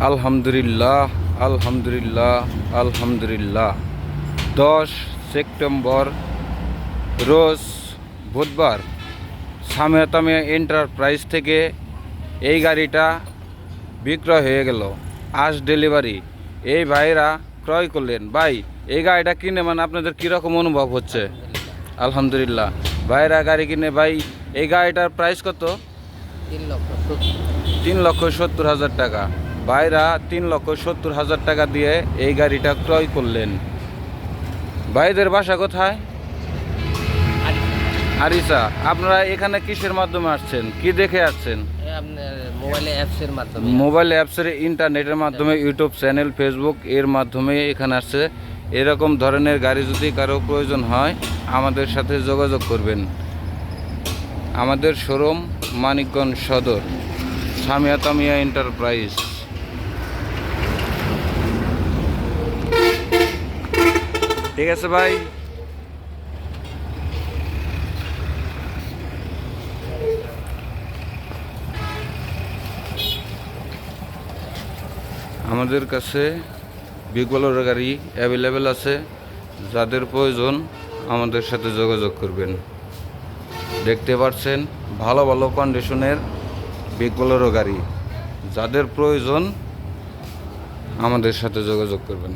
আলহামদুলিল্লাহ, আলহামদুলিল্লাহ, আলহামদুলিল্লাহ। 10 সেপ্টেম্বর রোজ বুধবার সামিয়া তামিয়া এন্টারপ্রাইজ থেকে এই গাড়িটা বিক্রয় হয়ে গেল। আজ ডেলিভারি এই ভাইরা ক্রয় করলেন। ভাই, এই গাড়িটা কিনে মানে আপনাদের কীরকম অনুভব হচ্ছে? আলহামদুলিল্লাহ। ভাইরা গাড়ি কিনে, ভাই এই গাড়িটার প্রাইস কত? 3,70,000 টাকা। ভাইরা 3,70,000 টাকা দিয়ে এই গাড়িটা ক্রয় করলেন। ভাইদের বাসা কোথায়? আরিসা। আপনারা এখানে কিসের মাধ্যমে আসছেন, কি দেখে আসছেন? মোবাইল অ্যাপসের ইন্টারনেটের মাধ্যমে, ইউটিউব চ্যানেল, ফেসবুক এর মাধ্যমে এখানে আসছে। এরকম ধরনের গাড়ি যদি কারো প্রয়োজন হয় আমাদের সাথে যোগাযোগ করবেন। আমাদের শোরুম মানিকগঞ্জ সদর, সামিয়া তামিয়া এন্টারপ্রাইজ। ঠিক আছে ভাই। আমাদের কাছে বিগবলের গাড়ি অ্যাভেলেবেল আছে। যাদের প্রয়োজন আমাদের সাথে যোগাযোগ করবেন। দেখতে পাচ্ছেন ভালো ভালো কন্ডিশনের বিগবলের গাড়ি। যাদের প্রয়োজন আমাদের সাথে যোগাযোগ করবেন।